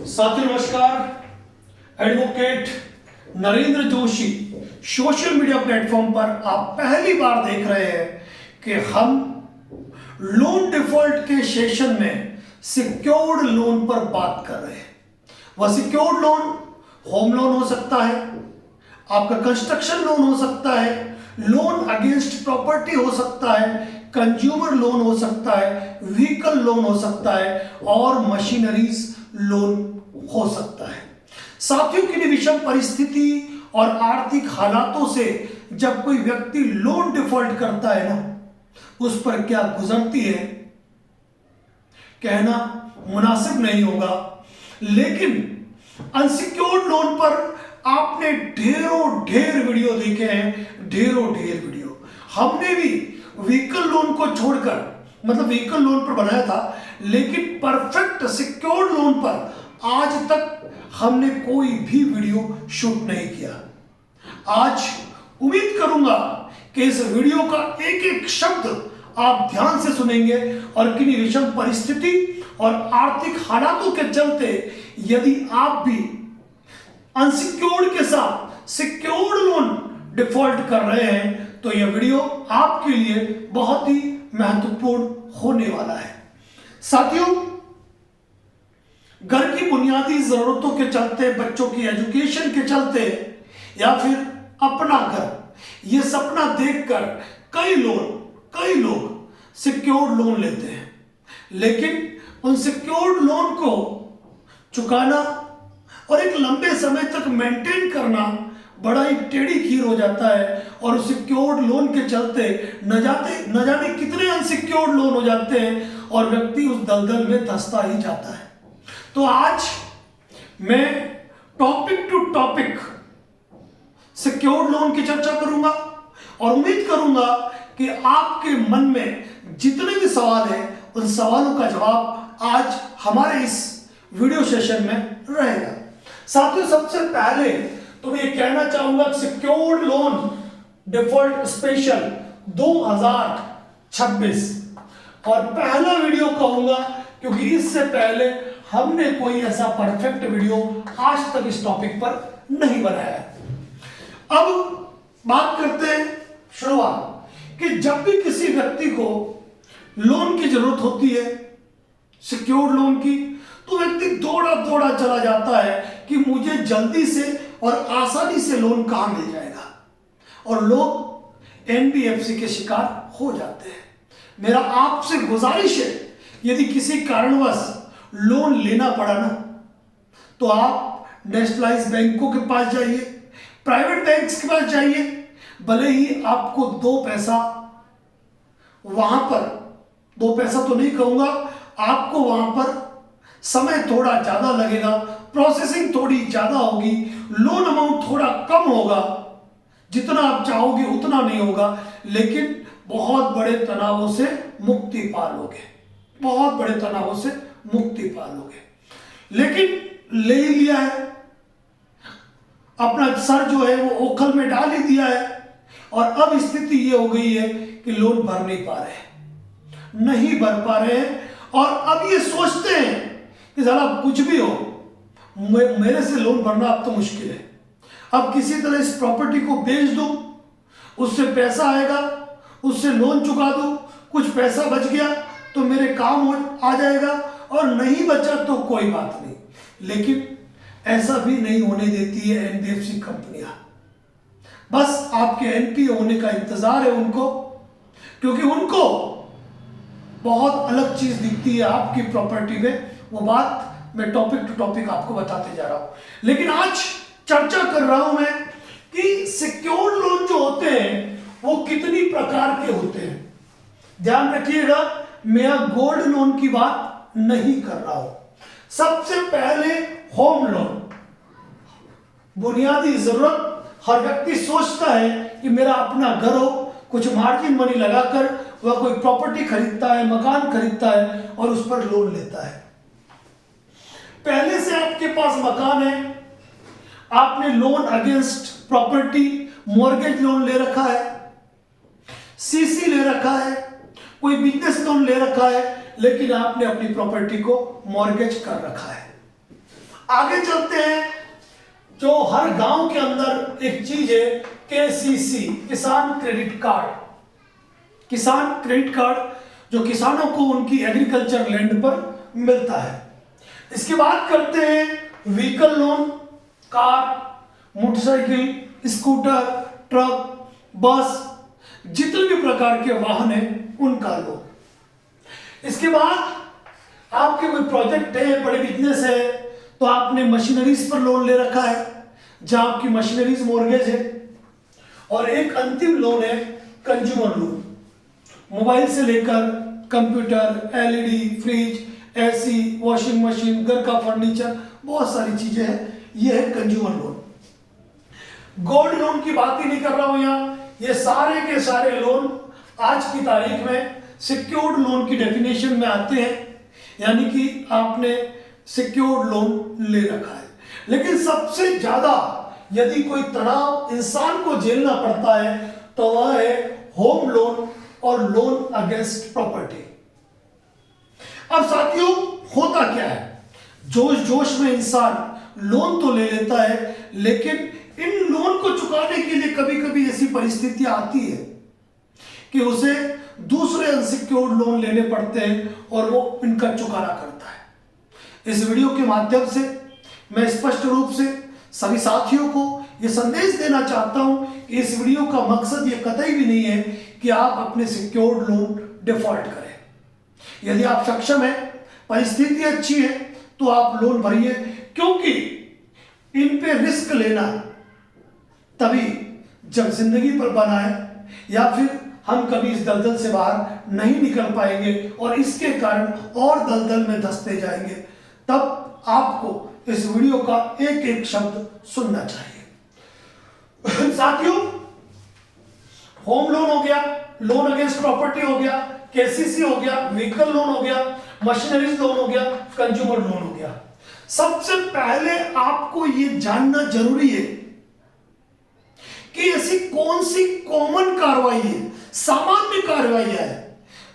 साथियों नमस्कार। Advocate Narendra Joshi social media platform पर आप पहली बार देख रहे हैं कि हम लोन डिफॉल्ट के सेशन में सिक्योर्ड लोन पर बात कर रहे हैं। वह सिक्योर्ड लोन होम लोन हो सकता है, आपका कंस्ट्रक्शन लोन हो सकता है, लोन अगेंस्ट प्रॉपर्टी हो सकता है, कंज्यूमर लोन हो सकता है, व्हीकल लोन हो सकता है और मशीनरीज लोन हो सकता है। साथियों की विषम परिस्थिति और आर्थिक हालातों से जब कोई व्यक्ति लोन डिफॉल्ट करता है ना, उस पर क्या गुजरती है कहना मुनासिब नहीं होगा, लेकिन अनसिक्योर्ड लोन पर आपने ढेर वीडियो देखे हैं, ढेर वीडियो। हमने भी व्हीकल लोन को छोड़कर मतलब व्हीकल लोन पर बनाया था, लेकिन परफेक्ट सिक्योर्ड लोन पर आज तक हमने कोई भी वीडियो शूट नहीं किया। आज उम्मीद करूंगा कि इस वीडियो का एक एक शब्द आप ध्यान से सुनेंगे और किन्हीं विषम परिस्थिति और आर्थिक हालातों के चलते यदि आप भी अनसिक्योर्ड के साथ सिक्योर्ड लोन डिफॉल्ट कर रहे हैं तो यह वीडियो आपके लिए बहुत ही महत्वपूर्ण होने वाला है। साथियों, घर की बुनियादी जरूरतों के चलते, बच्चों की एजुकेशन के चलते या फिर अपना घर, यह सपना देखकर कई लोग सिक्योर्ड लोन लेते हैं, लेकिन उन सिक्योर्ड लोन को चुकाना और एक लंबे समय तक मेंटेन करना बड़ा ही टेढ़ी खीर हो जाता है और उस सिक्योर्ड लोन के चलते न जाने कितने अनसिक्योर्ड लोन हो जाते हैं और व्यक्ति उस दलदल में धंसता ही जाता है। तो आज मैं topic to topic secured loan की चर्चा करूंगा और उम्मीद करूंगा कि आपके मन में जितने भी सवाल हैं उन सवालों का जवाब आज हमारे इस वीडियो सेशन में रहेगा। साथियों, सबसे पहले तो मैं ये कहना चाहूंगा सिक्योर्ड लोन डिफॉल्ट स्पेशल 2026 और पहला वीडियो कहूंगा क्योंकि इससे पहले हमने कोई ऐसा परफेक्ट वीडियो आज तक इस टॉपिक पर नहीं बनाया है। अब बात करते हैं शुरुआत कि जब भी किसी व्यक्ति को लोन की जरूरत होती है, सिक्योर्ड लोन की, तो व्यक्ति दौड़ा चला जाता है कि मुझे जल्दी से और आसानी से लोन कहां मिल जाएगा और लोग एनबीएफसी के शिकार हो जाते हैं। मेरा आपसे गुजारिश है, यदि किसी कारणवश लोन लेना पड़ा ना, तो आप नेशनलाइज्ड बैंकों के पास जाइए, प्राइवेट बैंक्स के पास जाइए, भले ही आपको दो पैसा तो नहीं कहूंगा, आपको वहां पर समय थोड़ा ज्यादा लगेगा, प्रोसेसिंग थोड़ी ज्यादा होगी, लोन अमाउंट थोड़ा कम होगा, जितना आप चाहोगे उतना नहीं होगा, लेकिन बहुत बड़े तनावों से मुक्ति पा लोगे। लेकिन ले ही लिया है, अपना सर जो है वो ओखल में डाल ही दिया है और अब स्थिति ये हो गई है कि लोन भर नहीं पा रहे हैं और अब ये सोचते हैं कि साला कुछ भी हो, मेरे से लोन भरना अब तो मुश्किल है, अब किसी तरह इस प्रॉपर्टी को बेच दूं, उससे पैसा आएगा, उससे लोन चुका दूं, कुछ पैसा बच गया तो मेरे काम आ जाएगा और नहीं बचा तो कोई बात नहीं। लेकिन ऐसा भी नहीं होने देती है एनबीएफसी कंपनियां। बस आपके एनपीए होने का इंतजार है उनको, क्योंकि उनको बहुत अलग चीज दिखती है आपकी प्रॉपर्टी में। वो बात मैं टॉपिक टू टॉपिक आपको बताते जा रहा हूं, लेकिन आज चर्चा कर रहा हूं मैं कि सिक्योर्ड लोन जो होते हैं वो कितनी प्रकार के होते हैं। ध्यान रखिएगा, मैं गोल्ड लोन की बात नहीं कर रहा हूं। सबसे पहले होम लोन, बुनियादी जरूरत। हर व्यक्ति सोचता है कि मेरा अपना घर हो, कुछ मार्जिन मनी लगाकर वह कोई प्रॉपर्टी खरीदता है, मकान खरीदता है और उस पर लोन लेता है। पहले से आपके पास मकान है, आपने loan against property mortgage loan ले रखा है, सीसी ले रखा है, कोई बिजनेस लोन ले रखा है, लेकिन आपने अपनी प्रॉपर्टी को मॉर्गेज कर रखा है। आगे चलते हैं। जो हर गांव के अंदर एक चीज है, केसीसी, किसान क्रेडिट कार्ड। किसान क्रेडिट कार्ड जो किसानों को उनकी एग्रीकल्चर लैंड पर मिलता है। इसके बाद करते हैं vehicle loan, car, motorcycle, scooter, truck, बस, जितने भी प्रकार के वाहन हैं उनका लोन। इसके बाद आपके कोई प्रोजेक्ट है, बड़े बिजनेस है, तो आपने मशीनरीज पर लोन ले रखा है, जहां आपकी मशीनरीज मॉर्गेज है। और एक अंतिम लोन है कंज्यूमर लोन, मोबाइल से लेकर computer, LED, fridge, AC, washing machine, घर का फर्नीचर, बहुत सारी चीजें हैं। ये है कंज्यूमर लोन। गोल्ड लोन की बात ही नहीं कर रहा हूं यहां। ये सारे के सारे लोन आज की तारीख में सिक्योर्ड लोन की डेफिनेशन में आते हैं, यानी कि आपने सिक्योर्ड लोन ले रखा है। लेकिन सबसे ज्यादा यदि कोई तनाव इंसान को झेलना पड़ता है तो वह है होम लोन और लोन अगेंस्ट प्रॉपर्टी। अब साथियों, होता क्या है, जोश जोश में इंसान लोन तो ले लेता है, लेकिन इन लोन को चुकाने के लिए कभी कभी ऐसी परिस्थितियां आती है कि उसे दूसरे अनसिक्योर्ड लोन लेने पड़ते हैं और वो इनका चुकाना करता है। इस वीडियो के माध्यम से मैं स्पष्ट रूप से सभी साथियों को यह संदेश देना चाहता हूं कि इस वीडियो का मकसद ये कतई भी नहीं है कि आप अपने सिक्योर्ड लोन डिफॉल्ट करें। यदि आप सक्षम हैं, परिस्थिति अच्छी है, तो आप लोन भरिए, क्योंकि इन पे रिस्क लेना तभी जब जिंदगी पर बना है, या फिर हम कभी इस दलदल से बाहर नहीं निकल पाएंगे और इसके कारण और दलदल में धंसते जाएंगे, तब आपको इस वीडियो का एक एक शब्द सुनना चाहिए। साथियों, होम लोन हो गया, लोन अगेंस्ट प्रॉपर्टी हो गया, केसीसी हो गया, व्हीकल लोन हो गया, मशीनरीज लोन हो गया, कंज्यूमर लोन हो गया। सबसे पहले आपको यह जानना जरूरी है कि ऐसी कौन सी कॉमन कार्रवाई है, सामान्य कार्रवाई है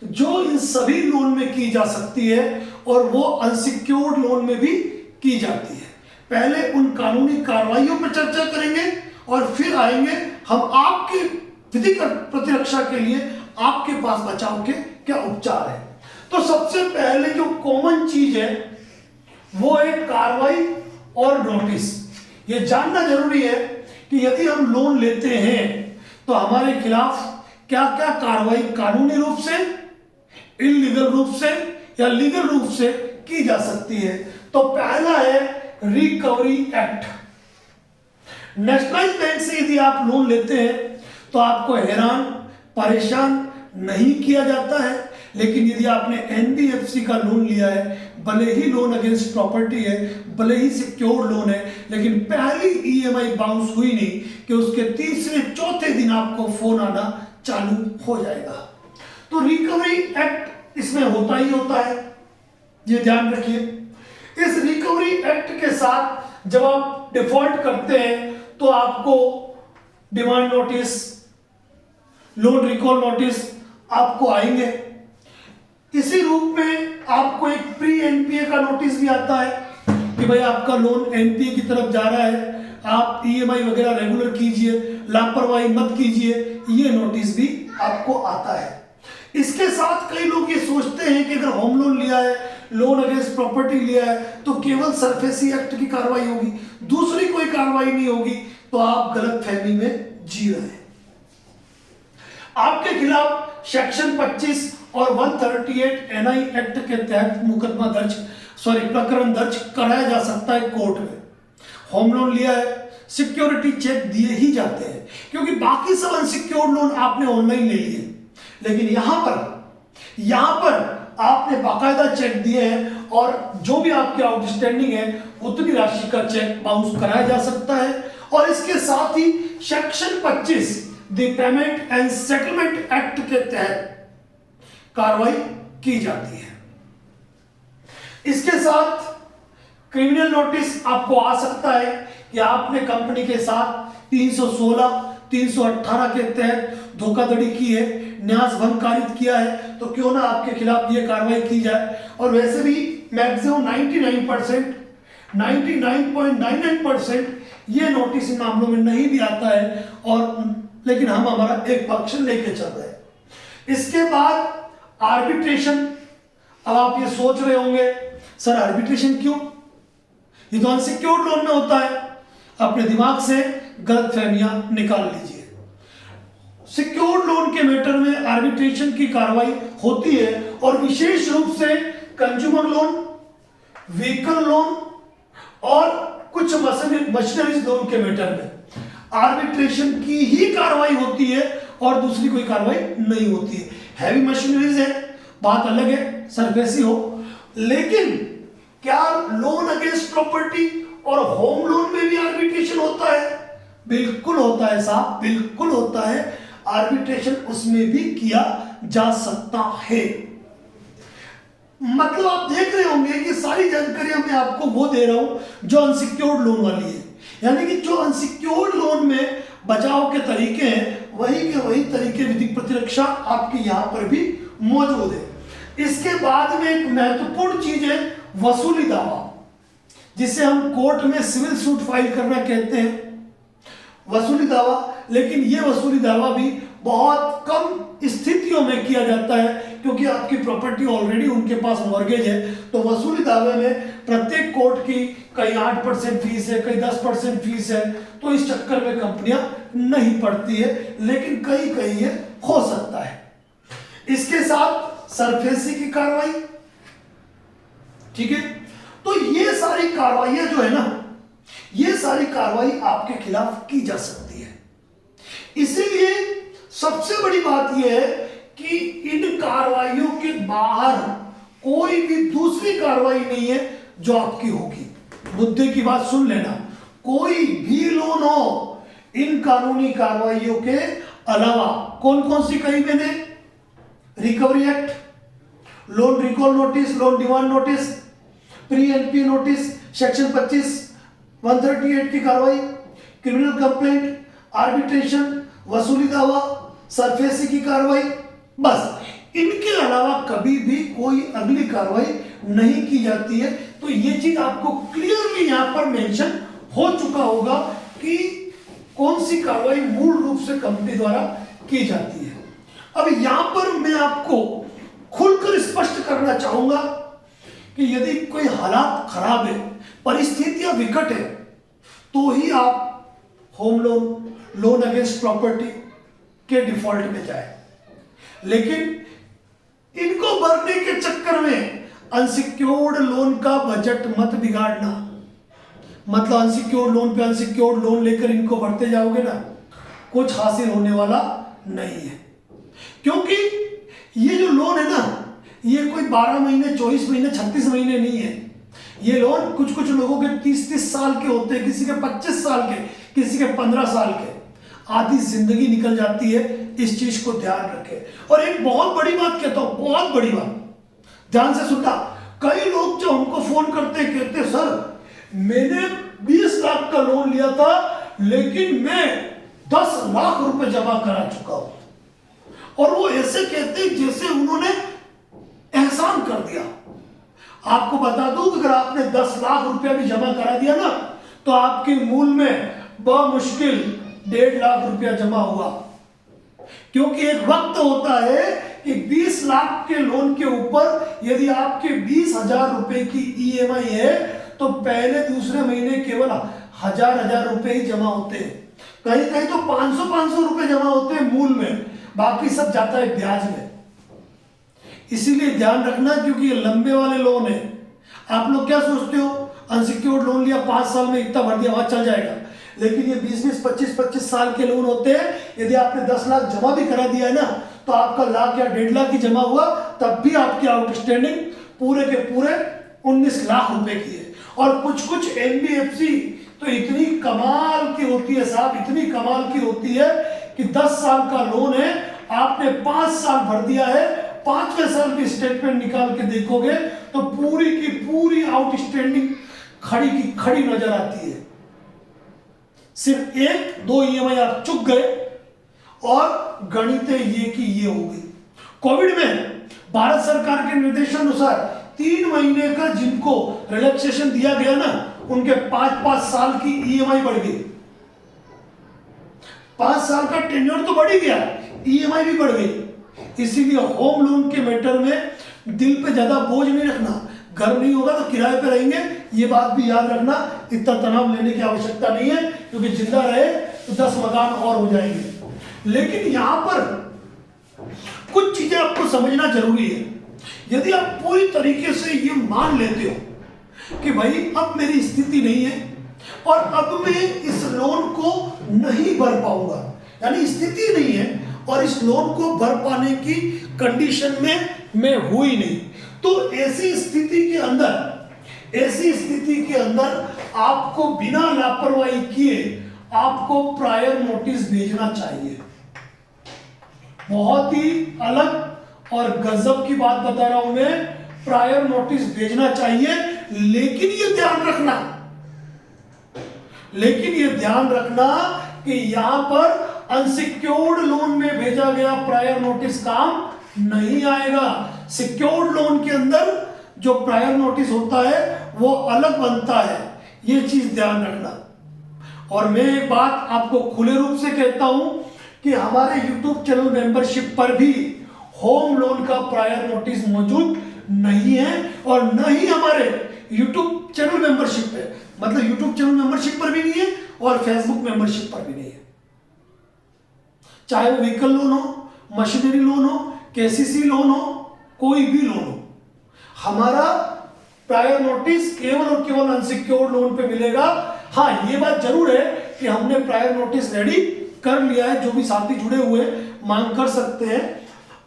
जो इन सभी लोन में की जा सकती है और वो अनसिक्योर्ड लोन में भी की जाती है। पहले उन कानूनी कार्रवाइयों पर चर्चा करेंगे और फिर आएंगे हम आपके विधिक प्रतिरक्षा के लिए आपके पास बचाव के क्या उपचार है। तो सबसे पहले जो कॉमन चीज है वो है कार्रवाई और नोटिस। ये जानना जरूरी है कि यदि हम लोन लेते हैं तो हमारे खिलाफ क्या क्या कार्रवाई कानूनी रूप से, इलीगल रूप से या लीगल रूप से की जा सकती है। तो पहला है रिकवरी एक्ट। नेशनलाइज्ड बैंक से यदि आप लोन लेते हैं तो आपको हैरान परेशान नहीं किया जाता है, लेकिन यदि आपने एनबीएफसी का लोन लिया है, भले ही लोन अगेंस्ट प्रॉपर्टी है, भले ही सिक्योर्ड लोन है, लेकिन पहली ईएमआई बाउंस हुई नहीं कि उसके तीसरे चौथे दिन आपको फोन आना चालू हो जाएगा। तो रिकवरी एक्ट इसमें होता ही होता है, ये ध्यान रखिए। इस रिकवरी एक्ट के साथ जब आप डिफॉल्ट करते हैं तो आपको demand notice, loan recall notice आपको आएंगे। इसी रूप में आपको एक प्री एनपीए का नोटिस भी आता है कि भाई आपका लोन एनपीए की तरफ जा रहा है, आप ईएमआई वगैरह रेगुलर कीजिए, लापरवाही मत कीजिए, ये नोटिस भी आपको आता है। इसके साथ कई लोग ये सोचते हैं कि अगर होम लोन लिया है, लोन अगेंस्ट प्रॉपर्टी लिया है, तो केवल सरफेसी एक्ट की कार्रवाई होगी, दूसरी कोई कार्रवाई नहीं होगी। तो आप गलत फहमी में जी रहे हैं। आपके खिलाफ सेक्शन 25 और 138 एनआई एक्ट के तहत मुकदमा प्रकरण दर्ज कराया जा सकता है कोर्ट में। होम लोन लिया है, सिक्योरिटी चेक दिए ही जाते हैं, क्योंकि बाकी सब अनसिक्योर्ड लोन आपने ऑनलाइन ले लिए, लेकिन यहां पर आपने बाकायदा चेक दिए हैं और जो भी आपकी आउटस्टैंडिंग है उतनी राशि का चेक बाउंस कराया जा सकता है। और इसके साथ ही section 25 the payment and settlement act के तहत कार्रवाई की जाती है। इसके साथ क्रिमिनल नोटिस आपको आ सकता है कि आपने कंपनी के साथ 316, 318 के तहत धोखाधड़ी की है, न्यास भंग कारित किया है, तो क्यों ना आपके खिलाफ ये कार्रवाई की जाए। और वैसे भी मैक्सिमम 99% 99.99% ये नोटिस इन मामलों में नहीं भी आता है, और लेकिन हम हमारा एक पक्ष लेके चल रहे हैं। इसके बाद आर्बिट्रेशन। अब आप ये सोच रहे होंगे सर आर्बिट्रेशन क्यों, ये तो अनसिक्योर्ड लोन में होता है। अपने दिमाग से गलतफहमियां निकाल लीजिए। सिक्योर्ड लोन के मैटर में आर्बिट्रेशन की कार्रवाई होती है, और विशेष रूप से कंज्यूमर लोन, व्हीकल लोन और कुछ मशीनरीज लोन के मैटर में आर्बिट्रेशन की ही कार्रवाई होती है, और दूसरी कोई कार्रवाई नहीं होती है। हैवी मशीनरीज है, बात अलग है, सरफेसी हो। लेकिन क्या लोन अगेंस्ट प्रॉपर्टी और होम लोन में भी आर्बिट्रेशन होता है? बिल्कुल होता है साहब, बिल्कुल होता है। आर्बिट्रेशन उसमें भी किया जा सकता है। मतलब आप देख रहे होंगे कि सारी जानकारी मैं आपको वो दे रहा हूं जो अनसिक्योर्ड लोन वाली है, यानी कि जो अनसिक्योर्ड लोन में बचाव के तरीके हैं वही के वही तरीके विधिक प्रतिरक्षा आपके यहां पर भी मौजूद है। इसके बाद में एक महत्वपूर्ण चीज है वसूली दावा, जिसे हम कोर्ट में सिविल सूट फाइल करना कहते हैं, वसूली दावा। लेकिन यह वसूली दावा भी बहुत कम स्थितियों में किया जाता है, क्योंकि आपकी प्रॉपर्टी ऑलरेडी उनके पास मॉर्गेज है। तो वसूली दावे में प्रत्येक कोर्ट की कहीं 8% फीस है, कहीं 10% फीस है, तो इस चक्कर में कंपनियां नहीं पड़ती है, लेकिन कहीं कहीं ये हो सकता है। इसके साथ सरफेसी की कार्रवाई, ठीक है। तो ये सारी कार्रवाइयां जो है ना, ये सारी कार्रवाई आपके खिलाफ की जा सकती है। इसीलिए सबसे बड़ी बात यह है कि इन कार्रवाइयों के बाहर कोई भी दूसरी कार्रवाई नहीं है जो आपकी होगी। मुद्दे की बात सुन लेना, कोई भी लोन हो, इन कानूनी कार्रवाइयों के अलावा कौन कौन सी कही मैंने? Recovery act, loan recall notice, loan demand notice, pre NPA notice, section 25, 138 की कार्रवाई, क्रिमिनल कंप्लेंट, आर्बिट्रेशन, वसूली दावा, सरफेसी की कार्रवाई, बस इनके अलावा कभी भी कोई अगली कार्रवाई नहीं की जाती है। तो ये चीज आपको क्लियरली यहां पर मेंशन हो चुका होगा कि कौन सी कार्रवाई मूल रूप से कंपनी द्वारा की जाती है। अब यहां पर मैं आपको खुलकर स्पष्ट करना चाहूंगा कि यदि कोई हालात खराब है, परिस्थितियां विकट है, तो ही आप home loan, loan against property के डिफॉल्ट में जाए। लेकिन इनको भरने के चक्कर में अनसिक्योर्ड लोन का बजट मत बिगाड़ना। मतलब अनसिक्योर्ड लोन पे अनसिक्योर्ड लोन लेकर इनको भरते जाओगे ना, कुछ हासिल होने वाला नहीं है। क्योंकि ये जो लोन है ना, ये कोई 12 महीने, 24 महीने, 36 महीने नहीं है। ये लोन कुछ कुछ लोगों के 30-30 साल के होते हैं, किसी के 25 साल के, किसी के 15 साल के, आधी जिंदगी निकल जाती है। इस चीज को ध्यान रखें। और एक बहुत बड़ी बात कहता हूं, बहुत बड़ी बात, ध्यान से सुनना। कई लोग जो हमको फोन करते हैं, कहते सर मैंने 20 लाख का लोन लिया था, लेकिन मैं 10 लाख रुपए जमा करा चुका हूं। और वो ऐसे कहते हैं जैसे उन्होंने एहसान कर दिया। आपको बता दूं, अगर आपने 10 लाख रुपया भी जमा करा दिया ना, तो आपके मूल में बमुश्किल 1.5 लाख रुपया जमा हुआ। क्योंकि एक वक्त होता है कि 20 लाख के लोन के ऊपर यदि आपके 20,000 रुपए की ईएमआई है, तो पहले दूसरे महीने केवल 1,000 रुपए ही जमा होते हैं। कहीं कहीं तो 500 रुपए जमा होते हैं मूल में, बाकी सब जाता है ब्याज में। इसीलिए ध्यान रखना, क्योंकि ये लंबे वाले लोन है। आप लोग क्या सोचते हो, अनसिक्योर्ड लोन लिया, 5 साल में इतना भर दिया, वहां चल जाएगा। लेकिन ये 20-20, 25-25 साल के लोन होते हैं। यदि आपने 10 लाख जमा भी करा दिया है ना, तो आपका लाख या 1.5 लाख की जमा हुआ, तब भी आपकी आउटस्टैंडिंग पूरे के पूरे 19 लाख रुपए की है। और कुछ कुछ एनबीएफसी तो इतनी कमाल की होती है साहब, इतनी कमाल की होती है कि 10 साल का लोन है, आपने 5 साल भर दिया है, 5वें साल की स्टेटमेंट निकाल के देखोगे तो पूरी की पूरी आउटस्टैंडिंग खड़ी की खड़ी नजर आती है। सिर्फ 1-2 ईएमआई आप चुक गए और गणित ये की ये हो गई। कोविड में भारत सरकार के निर्देशानुसार 3 महीने का जिनको रिलैक्सेशन दिया गया ना, उनके 5-5 साल की ईएमआई बढ़ गई। 5 साल का टेन्योर तो बढ़ ही गया, ईएमआई भी बढ़ गई। इसीलिए होम लोन के मैटर में दिल पे ज्यादा बोझ नहीं रखना। घर नहीं होगा तो किराए पे रहेंगे, ये बात भी याद रखना। इतना तनाव लेने की आवश्यकता नहीं है, क्योंकि जिंदा रहे तो 10 मकान और हो जाएंगे। लेकिन यहां पर कुछ चीजें आपको समझना जरूरी है। यदि आप पूरी तरीके से ये मान लेते हो कि भाई अब मेरी स्थिति नहीं है और अब मैं इस लोन को नहीं भर पाऊंगा, यानी स्थिति नहीं है और इस लोन को भर पाने की कंडीशन में मैं हूं ही नहीं, तो ऐसी स्थिति के अंदर आपको बिना लापरवाही किए आपको प्रायर नोटिस भेजना चाहिए। बहुत ही अलग और गजब की बात बता रहा हूं मैं, प्रायर नोटिस भेजना चाहिए। लेकिन ये ध्यान रखना कि यहां पर अनसिक्योर्ड लोन में भेजा गया प्रायर नोटिस काम नहीं आएगा। सिक्योर्ड लोन के अंदर जो प्रायर नोटिस होता है वो अलग बनता है, ये चीज ध्यान रखना। और मैं एक बात आपको खुले रूप से कहता हूं कि हमारे YouTube चैनल मेंबरशिप पर भी होम लोन का प्रायर नोटिस मौजूद नहीं है, और न ही हमारे YouTube चैनल मेंबरशिप पे, मतलब YouTube चैनल मेंबरशिप पर भी नहीं है और फेसबुक मेंबरशिप पर भी नहीं है। चाहे वो व्हीकल लोन हो, मशीनरी लोन हो, केसीसी लोन हो, कोई भी लोन हो, हमारा प्रायर नोटिस केवल और केवल अनसिक्योर्ड लोन पे मिलेगा। हाँ, ये बात जरूर है कि हमने प्रायर नोटिस रेडी कर लिया है, जो भी साथी जुड़े हुए मांग कर सकते हैं।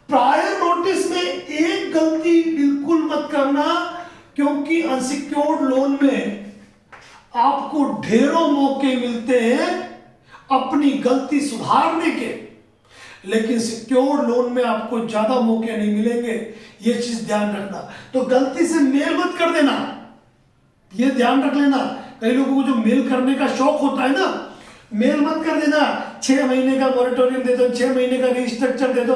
प्रायर नोटिस में एक गलती बिल्कुल मत करना, क्योंकि अनसिक्योर्ड लोन में आपको ढेरों मौके मिलते हैं अपनी गलती सुधारने के, लेकिन सिक्योर्ड लोन में आपको ज्यादा मौके नहीं मिलेंगे, ये चीज ध्यान रखना। तो गलती से मेल मत कर देना, ये ध्यान रख लेना। कई लोगों को जो मेल करने का शौक होता है ना, मेल मत कर देना 6 महीने का मॉरेटोरियम दे दो, 6 महीने का रिस्ट्रक्चर दे दो।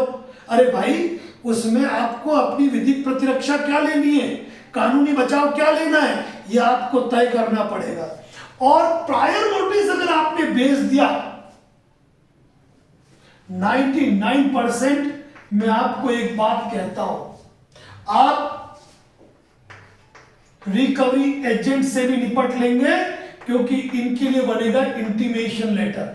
अरे भाई, उसमें आपको अपनी विधिक प्रतिरक्षा क्या लेनी है, कानूनी बचाव क्या लेना है, ये आपको तय करना पड़ेगा। और प्रायर नोटिस अगर आपने भेज दिया, 99% मैं आपको एक बात कहता हूं, आप रिकवरी एजेंट से भी निपट लेंगे, क्योंकि इनके लिए बनेगा इंटीमेशन लेटर।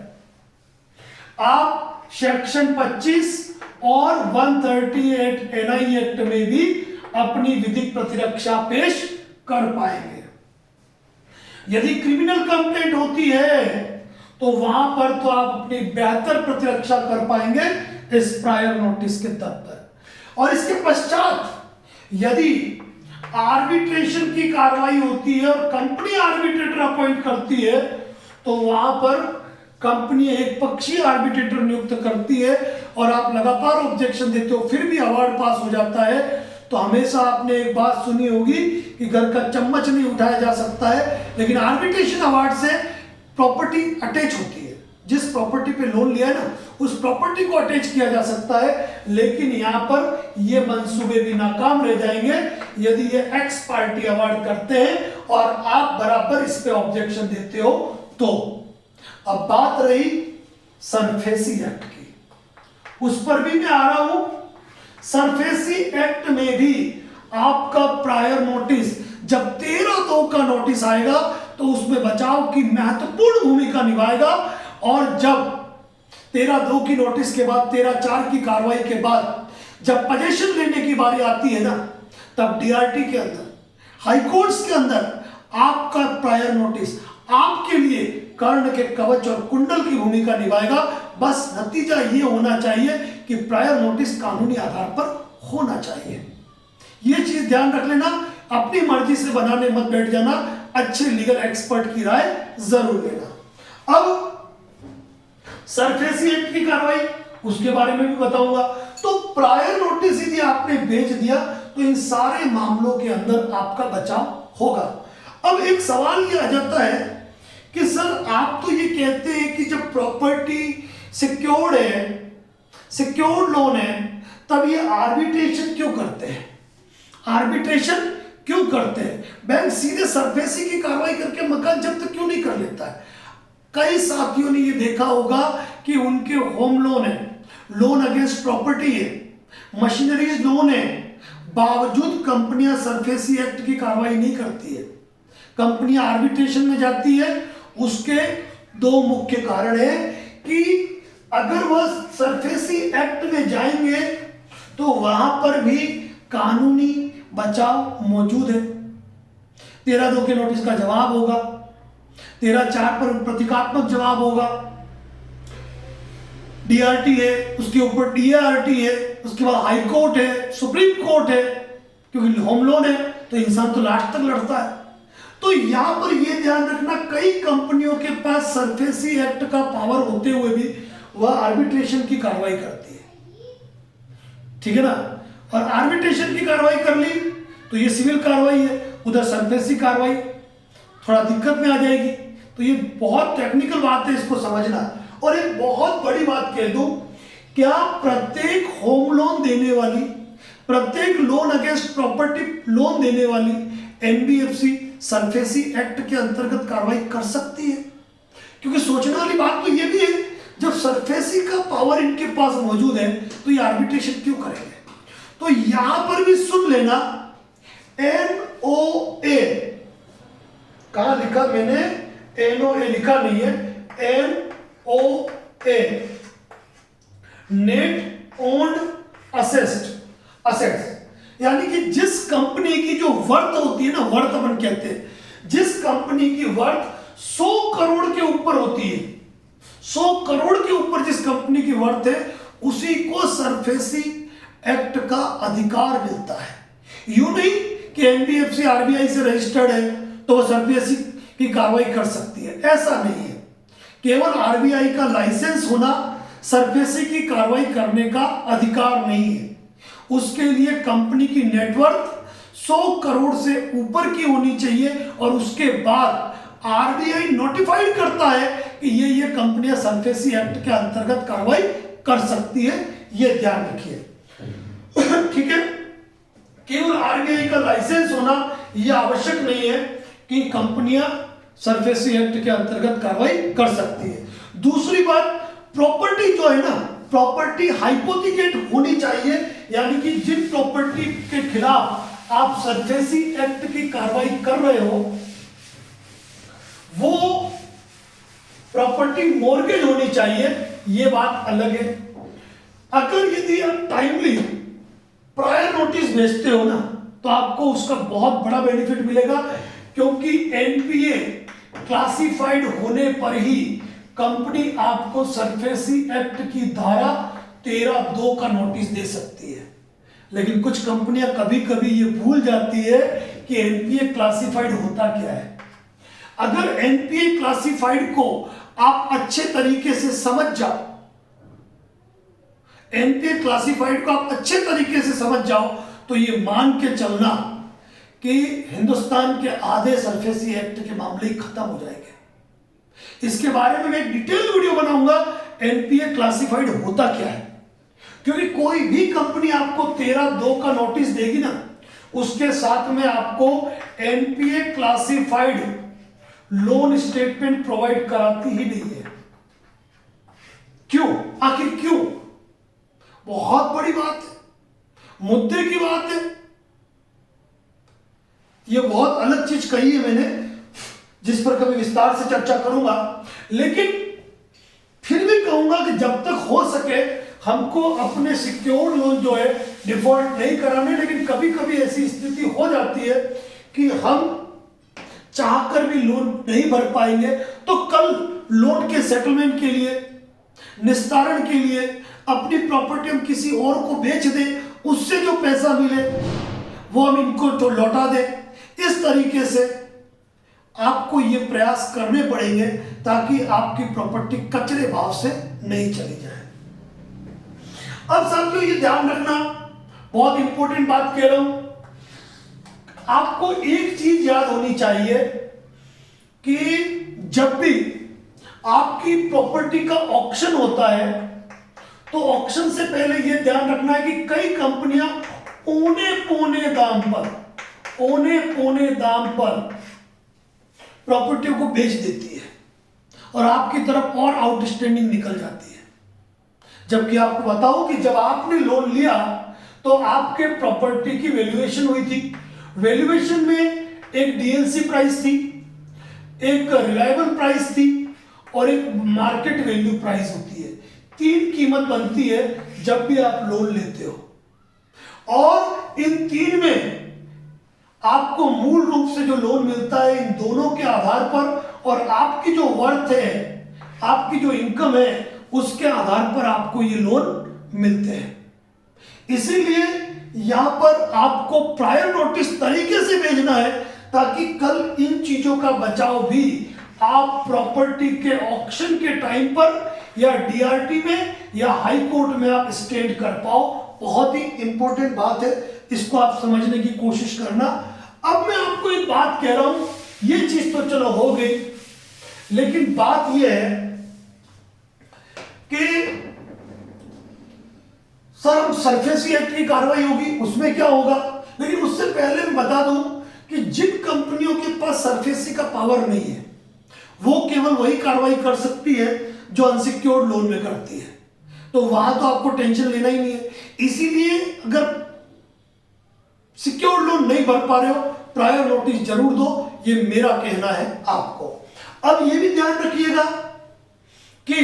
आप सेक्शन 25 और 138 एनआई एक्ट में भी अपनी विधिक प्रतिरक्षा पेश कर पाएंगे। यदि क्रिमिनल कंप्लेंट होती है तो वहां पर तो आप अपनी बेहतर प्रतिरक्षा कर पाएंगे इस प्रायर नोटिस के तहत पर। और इसके पश्चात यदि आर्बिट्रेशन की कार्रवाई होती है और कंपनी आर्बिट्रेटर अपॉइंट करती है, तो वहां पर कंपनी एक पक्षीय आर्बिट्रेटर नियुक्त करती है और आप लगातार ऑब्जेक्शन देते हो, फिर भी अवार्ड पास हो जाता है। तो हमेशा आपने एक बात सुनी होगी कि घर का चम्मच नहीं उठाया जा सकता है, लेकिन आर्बिट्रेशन अवार्ड से प्रॉपर्टी अटैच होती है। जिस प्रॉपर्टी पे लोन लिया है ना, उस प्रॉपर्टी को अटैच किया जा सकता है। लेकिन यहां पर ये मंसूबे भी नाकाम रह जाएंगे यदि ये एक्स पार्टी अवार्ड करते हैं और आप बराबर इस पे ऑब्जेक्शन देते हो तो। अब बात रही सरफेसी एक्ट की, उस पर भी मैं आ रहा हूं। सरफेसी एक्ट में भी आपका प्रायर नोटिस, जब 13(2) का नोटिस आएगा तो उसमें बचाव की महत्वपूर्ण भूमिका निभाएगा। और जब 13(2) की नोटिस के बाद 13(4) की कार्रवाई के बाद जब पोजीशन लेने की बारी आती है ना, तब डीआरटी के अंदर, हाईकोर्ट्स के अंदर आपका प्रायर नोटिस आपके लिए कर्ण के कवच और कुंडल की भूमिका निभाएगा। बस नतीजा ये होना चाहिए कि प्रायर नोटिस कानूनी आधार पर होना चाहिए। ये चीज ध्यान रख लेना, अपनी मर्जी से बनाने मत बैठ जाना, अच्छे लीगल एक्सपर्ट की राय जरूर लेना। अब सरफेसी एक्ट की कार्रवाई, उसके बारे में भी बताऊंगा। तो प्रायर नोटिस यदि आपने भेज दिया तो इन सारे मामलों के अंदर आपका बचाव होगा। अब एक सवाल ये आ जाता है कि सर, आप तो ये कहते हैं कि जब प्रॉपर्टी सिक्योर्ड है, सिक्योर्ड लोन है, तब ये आर्बिट्रेशन क्यों करते हैं? आर्बिट्रेशन क्यों करते हैं? बैंक सीधे सरफेसी की कार्रवाई करके मकान जब्त क्यों नहीं कर लेता है? कई साथियों ने ये देखा होगा कि उनके होम लोन है, लोन अगेंस्ट प्रॉपर्टी है, मशीनरीज लोन है, बावजूद कंपनियां सरफेसी एक्ट की कार्रवाई नहीं करती है, कंपनियां आर्बिट्रेशन में जाती है। उसके दो मुख्य कारण है कि अगर वह सरफेसी एक्ट में जाएंगे तो वहां पर भी कानूनी बचाव मौजूद है। 13(2) के नोटिस का जवाब होगा, 13(4) पर प्रतीकात्मक जवाब होगा, डीआरटी है, उसके ऊपर डीआरटी है, उसके बाद हाई कोर्ट है, सुप्रीम कोर्ट है, क्योंकि होम लोन है तो इंसान तो लास्ट तक लड़ता है। तो यहां पर यह ध्यान रखना, कई कंपनियों के पास सरफेसी एक्ट का पावर होते हुए भी वह आर्बिट्रेशन की कार्रवाई करती है, ठीक है ना। और आर्बिट्रेशन की कार्रवाई कर ली तो ये सिविल कार्रवाई है, उधर सरफेसी कार्रवाई, थोड़ा दिक्कत में आ जाएगी। तो ये बहुत टेक्निकल बात है, इसको समझना। और एक बहुत बड़ी बात कह दूं, क्या प्रत्येक होम लोन देने वाली, प्रत्येक लोन अगेंस्ट प्रॉपर्टी लोन देने वाली एनबीएफसी सरफेसी एक्ट के अंतर्गत कार्रवाई कर सकती है? क्योंकि सोचने वाली बात तो ये भी है, जब सरफेसी का पावर इनके पास मौजूद है तो ये आर्बिट्रेशन क्यों करेंगे? तो यहां पर भी सुन लेना, एनओए, कहां लिखा मैंने? एनओए लिखा नहीं है, एनओए, नेट ओन्ड असेट्स, यानी कि जिस कंपनी की जो वर्थ होती है ना, वर्थ अपन कहते हैं, जिस कंपनी की वर्थ 100 करोड़ के ऊपर होती है, 100 करोड़ के ऊपर जिस कंपनी की वर्थ है, उसी को सरफेसी एक्ट का अधिकार मिलता है। यूं नहीं कि एनबीएफसी आरबीआई से रजिस्टर्ड है तो वह सरफेसी की कार्रवाई कर सकती है, ऐसा नहीं है। केवल आरबीआई का लाइसेंस होना सरफेसी की कार्रवाई करने का अधिकार नहीं है। उसके लिए कंपनी की नेटवर्थ 100 करोड़ से ऊपर की होनी चाहिए और उसके बाद आरबीआई नोटिफाइड करता है कि ये कंपनियां सरफेसी एक्ट के अंतर्गत कार्रवाई कर सकती है, ये ध्यान रखिए। ठीक है, केवल आरबीआई का लाइसेंस होना यह आवश्यक नहीं है कि कंपनियां सरफेसी एक्ट के अंतर्गत कार्रवाई कर सकती है। दूसरी बात, प्रॉपर्टी जो है ना, प्रॉपर्टी हाइपोथिकेट होनी चाहिए, यानी कि जिन प्रॉपर्टी के खिलाफ आप सरफेसी एक्ट की कार्रवाई कर रहे हो वो प्रॉपर्टी मॉर्गेज होनी चाहिए, ये बात अलग है। अगर यदि आप टाइमली प्रायर नोटिस भेजते हो ना तो आपको उसका बहुत बड़ा बेनिफिट मिलेगा, क्योंकि एनपीए क्लासिफाइड होने पर ही कंपनी आपको सरफेसी एक्ट की धारा 13(2) का नोटिस दे सकती है। लेकिन कुछ कंपनियां कभी कभी ये भूल जाती है कि एनपीए क्लासिफाइड होता क्या है। अगर एनपीए क्लासिफाइड को आप अच्छे तरीके से समझ जाओ, एनपीए क्लासिफाइड को आप अच्छे तरीके से समझ जाओ तो ये मान के चलना कि हिंदुस्तान के आधे सरफेसी एक्ट के मामले ही खत्म हो जाएंगे। इसके बारे में मैं एक डिटेल वीडियो बनाऊंगा, एनपीए क्लासिफाइड होता क्या है। क्योंकि कोई भी कंपनी आपको 13(2) का नोटिस देगी ना, उसके साथ में आपको NPA classified loan statement provide कराती ही नहीं है। क्यों? आखिर क्यों? बहुत बड़ी बात है, मुद्दे की बात है। यह बहुत अलग चीज कही है मैंने, जिस पर कभी विस्तार से चर्चा करूंगा। लेकिन फिर भी कहूंगा कि जब तक हो सके हमको अपने सिक्योर्ड लोन जो है डिफॉल्ट नहीं कराने। लेकिन कभी कभी ऐसी स्थिति हो जाती है कि हम चाहकर भी लोन नहीं भर पाएंगे, तो कल लोन के सेटलमेंट के लिए, निस्तारण के लिए अपनी प्रॉपर्टी हम किसी और को बेच दें, उससे जो पैसा मिले वो हम इनको तो लौटा दें। इस तरीके से आपको ये प्रयास करने पड़ेंगे ताकि आपकी प्रॉपर्टी कचरे भाव से नहीं चली जाए। अब साथियों ये ध्यान रखना, बहुत इंपॉर्टेंट बात कह रहा हूं, आपको एक चीज याद होनी चाहिए कि जब भी आपकी प्रॉपर्टी का ऑक्शन होता है तो ऑक्शन से पहले यह ध्यान रखना है कि कई कंपनियां औने पौने दाम पर औने पौने दाम पर प्रॉपर्टी को बेच देती है और आपकी तरफ और आउटस्टैंडिंग निकल जाती है। जबकि आपको बताऊं कि जब आपने लोन लिया तो आपके प्रॉपर्टी की वैल्यूएशन हुई थी। वैल्यूएशन में एक डीएलसी प्राइस थी, एक रिलायबल प्राइस थी और एक मार्केट वैल्यू प्राइस होती है। 3 कीमत बनती है जब भी आप लोन लेते हो और इन 3 में आपको मूल रूप से जो लोन मिलता है इन दोनों के आधार पर और आपकी जो वर्थ है, आपकी जो इनकम है, उसके आधार पर आपको ये लोन मिलते हैं। इसीलिए यहां पर आपको प्रायर नोटिस तरीके से भेजना है ताकि कल इन चीजों का बचाव भी आप प्रॉपर्टी के ऑक्शन के टाइम पर या डीआरटी में या हाई कोर्ट में आप स्टैंड कर पाओ। बहुत ही इंपॉर्टेंट बात है, इसको आप समझने की कोशिश करना। अब मैं आपको एक बात कह रहा हूं, ये चीज तो चलो हो गई, लेकिन बात यह है कि सर हम सरफेसी एक्ट की कार्रवाई होगी, उसमें क्या होगा। लेकिन उससे पहले मैं बता दूं कि जिन कंपनियों के पास सरफेसी का पावर नहीं है वो केवल वही कार्रवाई कर सकती है जो अनसिक्योर्ड लोन में करती है, तो वहां तो आपको टेंशन लेना ही नहीं है। इसीलिए अगर सिक्योर्ड लोन नहीं भर पा रहे हो प्रायर नोटिस जरूर दो, ये मेरा कहना है आपको। अब ये भी ध्यान रखिएगा कि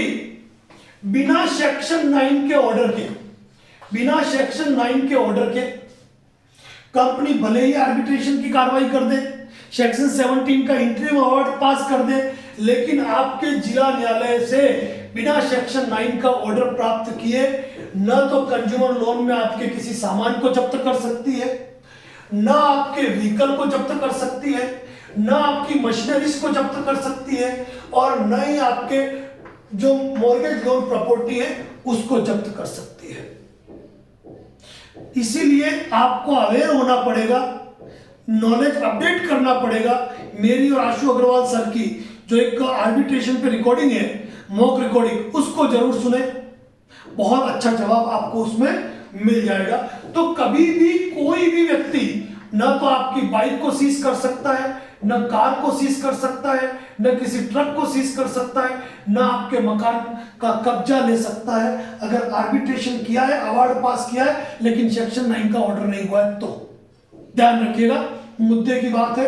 बिना सेक्शन 9 के ऑर्डर के, बिना सेक्शन 9 के ऑर्डर के कंपनी भले ही आर्बिट्रेशन की कार्रवाई कर दे, सेक्शन 17 का इंटरिम अवार्ड पास कर दे, लेकिन आपके जिला न्यायालय से बिना सेक्शन 9 का ऑर्डर प्राप्त किए न तो कंज्यूमर लोन में आपके किसी सामान को जब्त कर सकती है, न आपके व्हीकल को जब्त कर सकती है, न आपकी मशीनरीज को जब्त कर सकती है और न ही आपके जो मॉर्गेज लोन प्रॉपर्टी है उसको जब्त कर सकती है। इसीलिए आपको अवेयर होना पड़ेगा, नॉलेज अपडेट करना पड़ेगा। मेरी और आशु अग्रवाल सर की जो एक आर्बिट्रेशन पे रिकॉर्डिंग है, मॉक रिकॉर्डिंग, उसको जरूर सुने, बहुत अच्छा जवाब आपको उसमें मिल जाएगा। तो कभी भी कोई भी व्यक्ति न तो आपकी बाइक को सीज कर सकता है, न कार को सीज कर सकता है, न किसी ट्रक को सीज कर सकता है, न आपके मकान का कब्जा ले सकता है अगर आर्बिट्रेशन किया है, अवार्ड पास किया है, लेकिन सेक्शन 9 का ऑर्डर नहीं हुआ है। तो ध्यान रखिएगा, मुद्दे की बात है।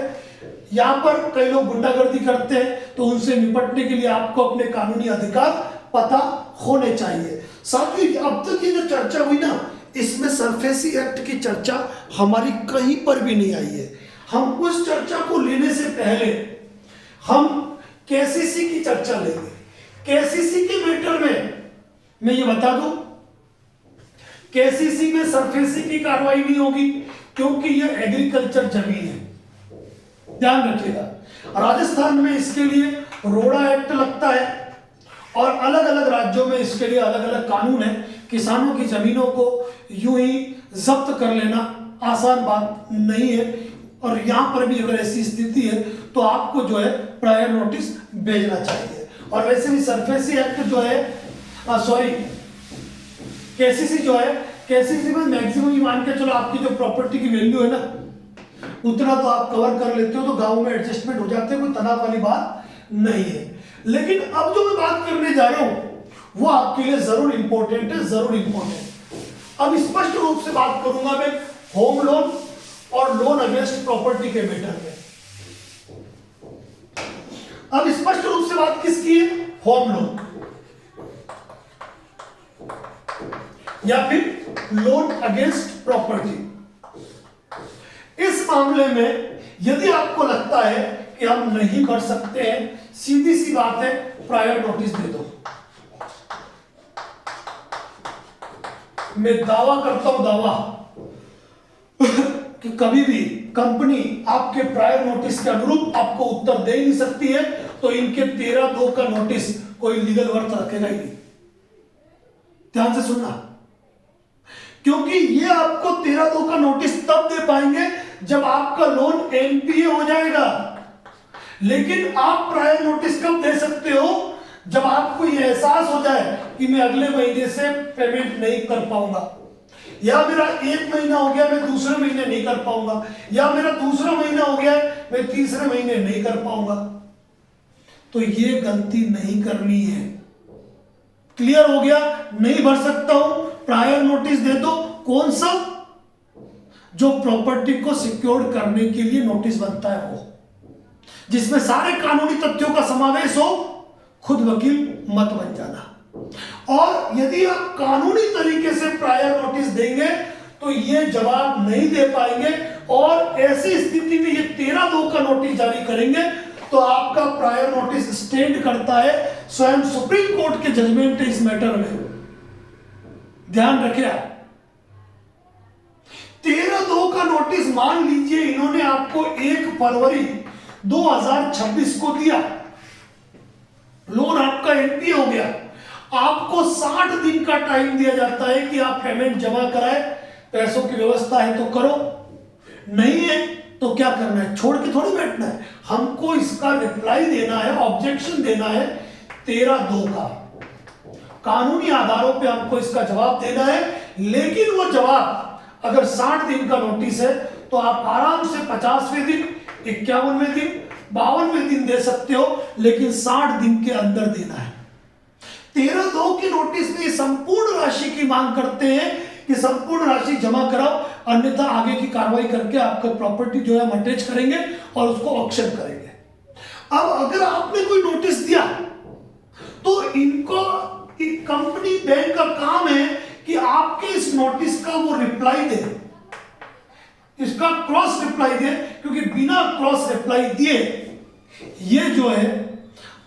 यहां पर कई लोग गुंडागर्दी करते हैं, तो उनसे निपटने के लिए आपको अपने कानूनी अधिकार पता होने चाहिए। साथ ही अब तक ये जो चर्चा हुई ना, इसमें सरफेसी एक्ट की चर्चा हमारी कहीं पर भी नहीं आई है। हम उस चर्चा को लेने से पहले हम केसीसी की चर्चा लेंगे। केसीसी के मैटर में मैं ये बता दूं, केसीसी में सरफेसी की कार्रवाई नहीं होगी क्योंकि यह एग्रीकल्चर जमीन है, ध्यान रखिएगा। राजस्थान में इसके लिए रोड़ा एक्ट लगता है और अलग अलग राज्यों में इसके लिए अलग अलग कानून है। किसानों की जमीनों को यूं ही जब्त कर लेना आसान बात नहीं है और यहां पर भी अगर ऐसी स्थिति है तो आपको जो है प्रायर नोटिस भेजना चाहिए। और वैसे भी सरफेसी एक्ट जो है, सॉरी केसीसी जो है, केसीसी में मैक्सिमम मान के चलो आपकी जो प्रॉपर्टी की वैल्यू है ना उतना तो आप कवर कर लेते हो, तो गांव में एडजस्टमेंट हो जाते हैं, कोई तनाव वाली बात नहीं है। लेकिन अब जो मैं बात करने जा रहा हूं वो आपके लिए जरूर इंपॉर्टेंट है, जरूर इंपॉर्टेंट। अब स्पष्ट रूप से बात करूंगा मैं होम लोन और लोन अगेंस्ट प्रॉपर्टी के मैटर में। अब स्पष्ट रूप से बात किसकी है? होम लोन या फिर लोन अगेंस्ट प्रॉपर्टी। इस मामले में यदि आपको लगता है कि हम नहीं भर सकते हैं, सीधी सी बात है, प्रायर नोटिस दे दो। मैं दावा करता हूं, दावा कि कभी भी कंपनी आपके प्रायर नोटिस के अनुरूप आपको उत्तर दे नहीं सकती है, तो इनके 13(2) का नोटिस कोई लीगल वर्थ रखेगा ही नहीं। ध्यान से सुनना, क्योंकि ये आपको 13(2) का नोटिस तब दे पाएंगे जब आपका लोन एनपीए हो जाएगा। लेकिन आप प्रायर नोटिस कब दे सकते हो? जब आपको ये एहसास हो जाए कि मैं अगले महीने से पेमेंट नहीं कर पाऊंगा। या मेरा 1 महीना हो गया मैं दूसरे महीने नहीं कर पाऊंगा, या मेरा दूसरा महीना हो गया मैं तीसरे महीने नहीं कर पाऊंगा। तो ये गलती नहीं करनी है। क्लियर हो गया? नहीं भर सकता हूं, प्रायर नोटिस दे दो। कौन सा? जो प्रॉपर्टी को सिक्योर करने के लिए नोटिस बनता है वो, जिसमें सारे कानूनी तथ्यों का समावेश हो। खुद वकील मत बन जाना। और यदि आप कानूनी तरीके से प्रायर नोटिस देंगे तो ये जवाब नहीं दे पाएंगे, और ऐसी स्थिति में ये 13/2 का नोटिस जारी करेंगे तो आपका प्रायर नोटिस स्टैंड करता है। स्वयं सुप्रीम कोर्ट के जजमेंट है इस मैटर में, ध्यान रखिए आप। 13/2 का नोटिस मान लीजिए इन्होंने आपको 1 फरवरी 2026 को दिया, लोन आपका एनपी हो गया, आपको 60 दिन का टाइम दिया जाता है कि आप पेमेंट जमा कराए। पैसों की व्यवस्था है तो करो, नहीं है तो क्या करना है, छोड़ के थोड़ी बैठना है। हमको इसका रिप्लाई देना है, ऑब्जेक्शन देना है 13/2 का। कानूनी आधारों पे हमको इसका जवाब देना है। लेकिन वो जवाब अगर 60 दिन का नोटिस है तो आप आराम से 50वें दिन, 51वें दिन, 52वें दिन दे सकते हो, लेकिन 60 दिन के अंदर देना है। 13/2 के नोटिस में संपूर्ण राशि की मांग करते हैं कि संपूर्ण राशि जमा कराओ, अन्यथा आगे की कार्रवाई करके आपका प्रॉपर्टी जो है अटैच करेंगे और उसको ऑक्शन करेंगे। अब अगर आपने कोई नोटिस दिया तो इनको कंपनी बैंक का काम है कि आपके इस नोटिस का वो रिप्लाई दे, इसका क्रॉस रिप्लाई दे, क्योंकि बिना क्रॉस रिप्लाई दिए ये जो है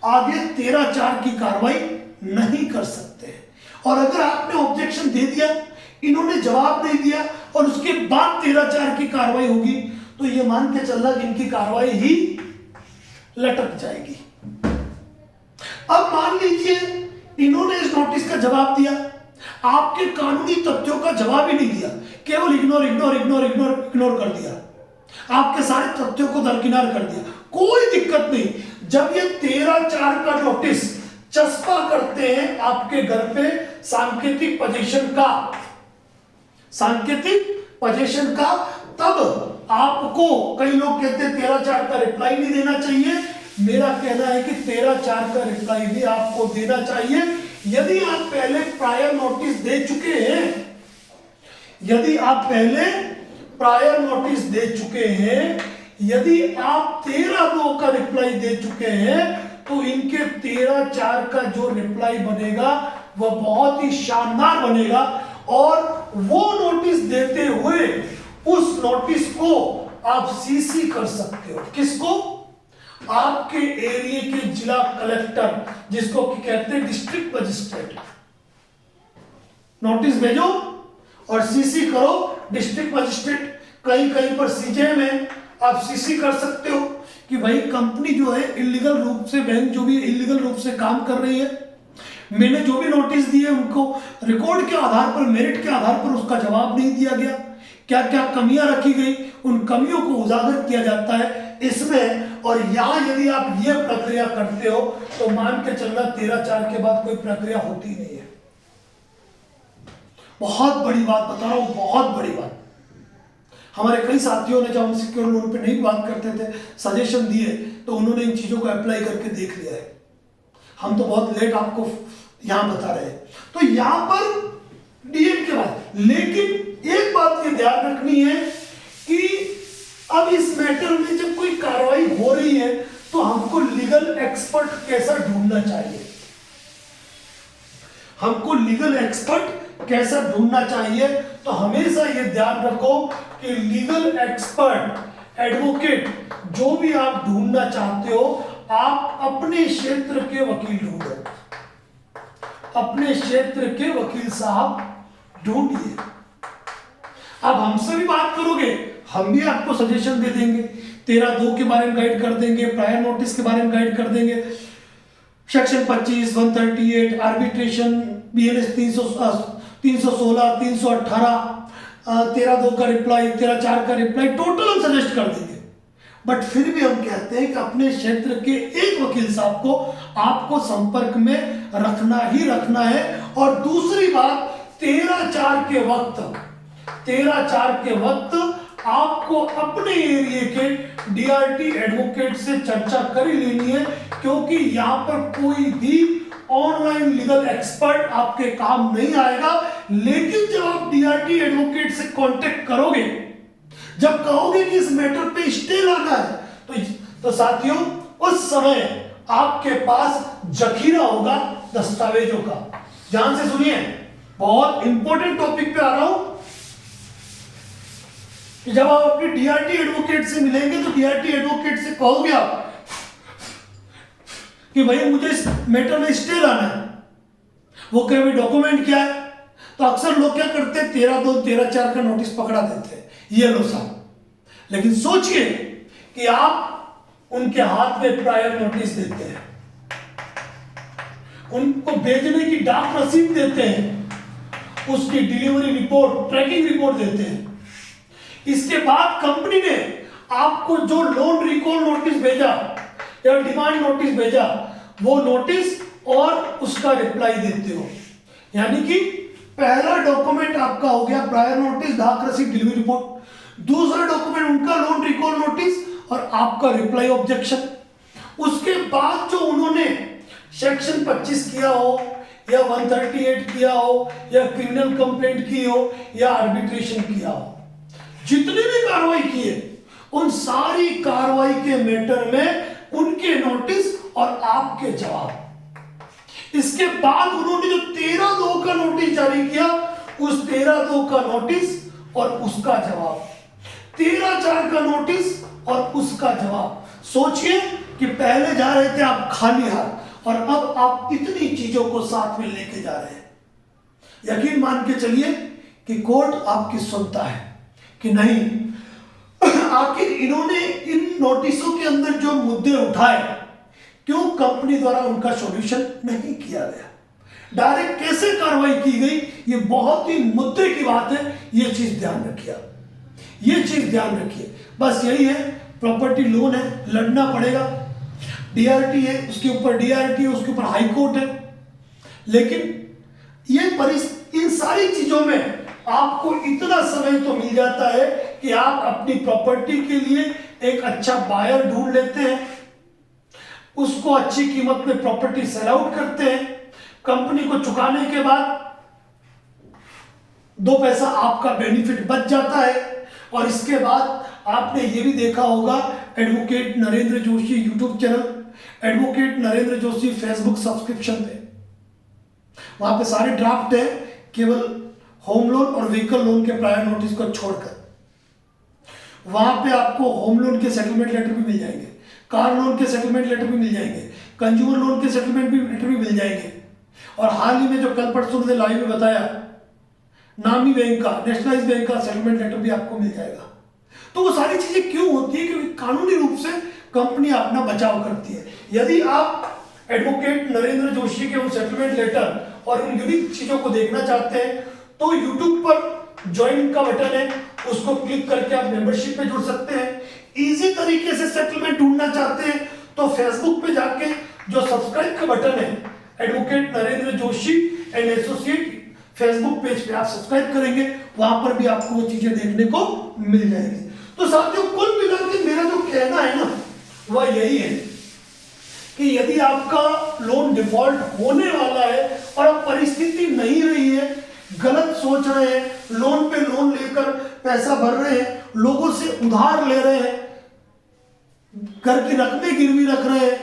आगे 13/4 की कार्रवाई नहीं कर सकते। और अगर आपने ऑब्जेक्शन दे दिया, इन्होंने जवाब नहीं दिया और उसके बाद 13/4 की कार्रवाई होगी, तो ये मान के चलना कि इनकी कार्रवाई ही लटक जाएगी। अब मान लीजिए इन्होंने इस नोटिस का जवाब दिया, आपके कानूनी तथ्यों का जवाब ही नहीं दिया, केवल ignore ignore ignore ignore ignore कर दिया, आपके सारे तथ्यों को दरकिनार कर दिया, कोई दिक्कत नहीं। जब ये 13/4 का नोटिस चस्पा करते हैं आपके घर पे सांकेतिक पोजीशन का, तब आपको, कई लोग कहते हैं 13/4 का रिप्लाई नहीं देना चाहिए, मेरा कहना है कि 13/4 का रिप्लाई भी आपको देना चाहिए। यदि आप पहले प्रायर नोटिस दे चुके हैं, यदि आप पहले प्रायर नोटिस दे चुके हैं, यदि आप 13/2 का रिप्लाई दे चुके हैं, तो इनके 13/4 का जो रिप्लाई बनेगा वह बहुत ही शानदार बनेगा। और वो नोटिस देते हुए उस नोटिस को आप सीसी कर सकते हो। किसको? आपके एरिया के जिला कलेक्टर, जिसको कहते हैं डिस्ट्रिक्ट मजिस्ट्रेट। नोटिस भेजो और सीसी करो डिस्ट्रिक्ट मजिस्ट्रेट। कहीं कहीं पर सीजे में आप सीसी कर सकते हो कि भाई कंपनी जो है इलीगल रूप से, बैंक जो भी इलीगल रूप से काम कर रही है, मैंने जो भी नोटिस दिए उनको रिकॉर्ड के आधार पर, मेरिट के आधार पर उसका जवाब नहीं दिया गया, क्या क्या कमियां रखी गई, उन कमियों को उजागर किया जाता है इसमें। और यहां यदि आप ये प्रक्रिया करते हो तो मान के चलना 13/4 के बाद कोई प्रक्रिया होती नहीं है। बहुत बड़ी बात बता रहा हूं, बहुत बड़ी बात। हमारे कई साथियों ने जब हम सिक्योर लोन पे नहीं बात करते थे, सजेशन दिए, तो उन्होंने इन चीजों को अप्लाई करके देख लिया है। हम तो बहुत लेट आपको यहां बता रहे हैं। तो यहां पर डीएम के बाद, लेकिन एक बात ये ध्यान रखनी है कि अब इस मैटर में जब कोई कार्रवाई हो रही है तो हमको लीगल एक्सपर्ट कैसा ढूंढना चाहिए, हमको लीगल एक्सपर्ट कैसा ढूंढना चाहिए। तो हमेशा ये ध्यान रखो कि लीगल एक्सपर्ट, एडवोकेट जो भी आप ढूंढना चाहते हो, आप अपने क्षेत्र के वकील ढूंढो, अपने क्षेत्र के वकील साहब ढूंढिए। अब हमसे भी बात करोगे, हम भी आपको सजेशन दे देंगे, 13/2 के बारे में गाइड कर देंगे, प्रायर नोटिस के बारे में गाइड कर देंगे, सेक्शन 25, 138, आर्बिट्रेशन, BNS 316, 318, 13/2 का रिप्लाई, 13/4 का रिप्लाई, टोटल हम सजेस्ट कर देंगे। बट फिर भी हम कहते हैं कि अपने क्षेत्र के एक वकील साहब को आपको संपर्क में रखना ही रखना है। और दूसरी बात, 13/4 के वक्त 13/4 के वक्त आपको अपने एरिया के डीआरटी एडवोकेट से चर्चा कर ही लेनी है, क्योंकि यहां पर कोई भी ऑनलाइन लीगल एक्सपर्ट आपके काम नहीं आएगा। लेकिन जब आप डीआरटी एडवोकेट से कांटेक्ट करोगे, जब कहोगे कि इस मैटर पे स्टे लाना है, तो साथियों उस समय आपके पास जखीरा होगा दस्तावेजों का। ध्यान से सुनिए, बहुत इंपॉर्टेंट टॉपिक पे आ रहा हूं कि जब आप अपने डीआरटी एडवोकेट से मिलेंगे तो डीआरटी एडवोकेट से कहोगे आप कि भाई मुझे इस मैटर में स्टे लाना है, वो कहे भाई डॉक्यूमेंट क्या है, तो अक्सर लोग क्या करते हैं 13/2 13/4 का नोटिस पकड़ा देते हैं, ये लो साहब। लेकिन सोचिए कि आप उनके हाथ में प्रायर नोटिस देते हैं, उनको भेजने की डाक रसीद देते हैं, उसकी डिलीवरी रिपोर्ट, ट्रैकिंग रिपोर्ट देते हैं। इसके बाद कंपनी ने आपको जो लोन रिकॉल नोटिस भेजा या डिमांड नोटिस भेजा, वो नोटिस और उसका रिप्लाई देते हो। यानी कि पहला डॉक्यूमेंट आपका हो गया प्रायर नोटिस, डाक रसीद, डिलीवरी रिपोर्ट। दूसरा डॉक्यूमेंट उनका लोन रिकॉल नोटिस और आपका रिप्लाई ऑब्जेक्शन। उसके बाद जो उन्होंने सेक्शन 25 किया हो या 138 किया हो या क्रिमिनल कंप्लेंट की हो या आर्बिट्रेशन किया हो, जितनी भी कार्रवाई की है, उन सारी कार्रवाई के मैटर में उनके नोटिस और आपके जवाब। इसके बाद उन्होंने जो 13/2 का नोटिस जारी किया, उस 13/2 का नोटिस और उसका जवाब, 13/4 का नोटिस और उसका जवाब। सोचिए कि पहले जा रहे थे आप खाली हाथ और अब आप इतनी चीजों को साथ में लेके जा रहे हैं। यकीन मान के चलिए कि कोर्ट आपकी सुनता है कि नहीं। आखिर इन्होंने इन नोटिसों के अंदर जो मुद्दे उठाए, क्यों कंपनी द्वारा उनका सॉल्यूशन नहीं किया गया, डायरेक्ट कैसे कार्रवाई की गई, ये बहुत ही मुद्दे की बात है। ये चीज ध्यान रखिए, ये चीज ध्यान रखिए। बस यही है, प्रॉपर्टी लोन है, लड़ना पड़ेगा। डीआरटी है, उसके ऊपर डीआरटी है, उसके ऊपर हाई कोर्ट है। लेकिन ये इन सारी चीजों में आपको इतना समय तो मिल जाता है कि आप अपनी प्रॉपर्टी के लिए एक अच्छा बायर ढूंढ लेते हैं, उसको अच्छी कीमत में प्रॉपर्टी सेल आउट करते हैं। कंपनी को चुकाने के बाद 2 पैसा आपका बेनिफिट बच जाता है। और इसके बाद आपने ये भी देखा होगा, advocate Narendra Joshi YouTube channel, advocate Narendra Joshi Facebook subscription पे, वहां पे सारे ड्राफ्ट है, केवल होम लोन और व्हीकल लोन के प्रायर नोटिस को छोड़कर। वहां पे आपको होम लोन के सेटलमेंट लेटर भी मिल जाएंगे, कार लोन के सेटलमेंट लेटर भी मिल जाएंगे, कंज्यूमर लोन के सेटलमेंट भी लेटर भी मिल जाएंगे। और हाल ही में जो कल परसों ने लाइव में बताया, नामी बैंक का, नेशनलाइज बैंक का सेटलमेंट लेटर भी आपको मिल जाएगा। तो वो सारी चीजें क्यों होती है? क्योंकि कानूनी रूप से कंपनी अपना बचाव करती है। यदि आप एडवोकेट नरेंद्र जोशी के उन सेटलमेंट लेटर और उन यूनिक चीजों को देखना चाहते हैं, तो यूट्यूब पर ज्वाइन का बटन है, उसको क्लिक करके आप मेंबरशिप पे जुड़ सकते हैं। इजी तरीके से सेटलमेंट ढूंढना चाहते हैं तो फेसबुक पे जाके जो सब्सक्राइब का बटन है, advocate Narendra Joshi and associate Facebook page पे आप सब्सक्राइब करेंगे, वहां पर भी आपको वो चीजें देखने को मिल जाएगी। तो साथियों, कुल मिलाकर मेरा जो कहना है ना, वह यही है कि यदि आपका लोन डिफॉल्ट होने वाला है और अब परिस्थिति नहीं रही है, गलत सोच रहे हैं, लोन पे लोन लेकर पैसा भर रहे हैं, लोगों से उधार ले रहे हैं, घर की रकमें गिरवी रख रहे हैं,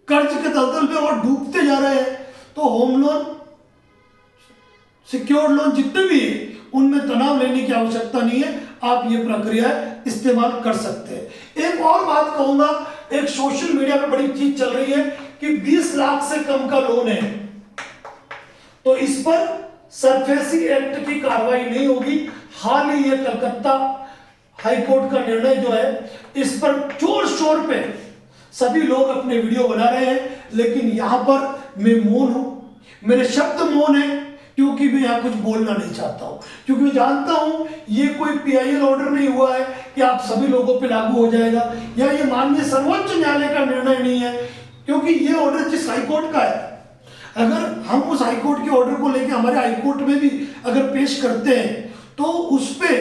कर्ज के दलदल में और डूबते जा रहे हैं, तो होम लोन, सिक्योर्ड लोन जितने भी है, उनमें तनाव लेने की आवश्यकता नहीं है। आप ये प्रक्रिया इस्तेमाल कर सकते हैं। एक और बात कहूंगा, एक सोशल मीडिया पे बड़ी चीज चल रही है कि 20 लाख से कम का लोन है तो इस पर सरफेसी एक्ट की कार्रवाई नहीं होगी। हाल ही ये कलकत्ता हाई कोर्ट का निर्णय जो है, इस पर जोर शोर पे सभी लोग अपने वीडियो बना रहे हैं, लेकिन यहां पर मैं मौन हूं, मेरे शब्द मौन है, क्योंकि मैं यहां कुछ बोलना नहीं चाहता हूं, क्योंकि मैं जानता हूं ये कोई पीआईएल ऑर्डर नहीं हुआ है कि आप सभी लोगों पे लागू हो जाएगा, या ये माननीय सर्वोच्च न्यायालय का निर्णय नहीं है, क्योंकि ये ऑर्डर जिस हाईकोर्ट का है, अगर हम उस हाईकोर्ट के ऑर्डर को लेकर हमारे हाईकोर्ट में भी अगर पेश करते हैं तो उस पर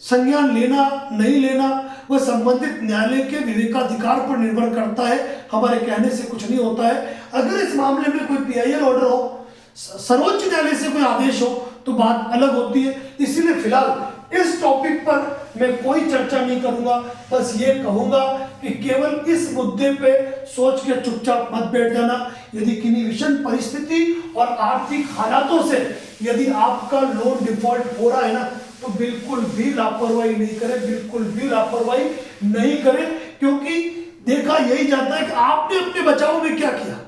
संज्ञान लेना नहीं लेना वह संबंधित न्यायालय के विवेकाधिकार पर निर्भर करता है, हमारे कहने से कुछ नहीं होता है। अगर इस मामले में कोई पीआईएल ऑर्डर हो, सर्वोच्च न्यायालय से कोई आदेश हो, तो बात अलग होती है। इसीलिए फिलहाल इस टॉपिक पर मैं कोई चर्चा नहीं करूंगा, बस ये कहूंगा कि केवल इस मुद्दे पे सोच के चुपचाप मत बैठ जाना। यदि किन्हीं विषम परिस्थिति और आर्थिक हालातों से यदि आपका लोन डिफॉल्ट हो रहा है ना, तो बिल्कुल भी लापरवाही नहीं करें, बिल्कुल भी लापरवाही नहीं करें, क्योंकि देखा यही जाता है कि आपने अपने बचाव में क्या किया।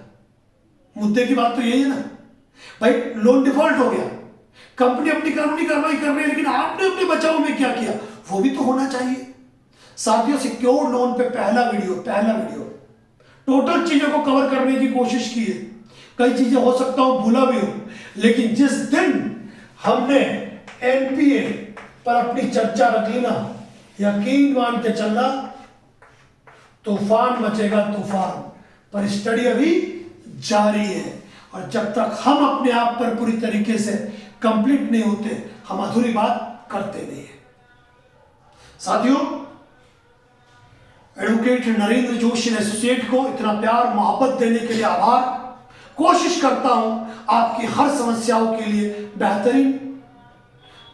मुद्दे की बात तो यही है ना भाई, लोन डिफॉल्ट हो गया, कंपनी अपनी कानूनी कार्रवाई कर रही है, लेकिन आपने अपने बचाव में क्या किया वो भी तो होना चाहिए। साथियों, सिक्योर्ड लोन पे पहला वीडियो टोटल चीजों को कवर करने की कोशिश की है। कई चीजें हो सकता हूं भूला भी हूं, लेकिन जिस दिन हमने एनपीए पर अपनी चर्चा रख ली ना, यकीन मान के चलना तूफान मचेगा तूफान। पर स्टडी अभी जारी है, और जब तक हम अपने आप पर पूरी तरीके से कंप्लीट नहीं होते, हम अधूरी बात करते नहीं है। साथियों, एडवोकेट नरेंद्र जोशी एसोसिएट को इतना प्यार मोहब्बत देने के लिए आभार। कोशिश करता हूं आपकी हर समस्याओं के लिए बेहतरीन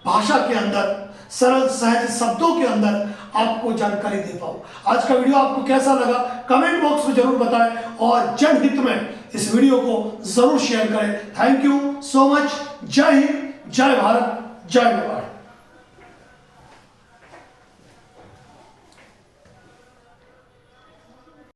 भाषा के अंदर, सरल सहज शब्दों के अंदर आपको जानकारी दे पाऊं। आज का वीडियो आपको कैसा लगा कमेंट बॉक्स में जरूर बताएं, और जनहित में इस वीडियो को जरूर शेयर करें। Thank you so much. जय हिंद, जय भारत, जय मेवाड़।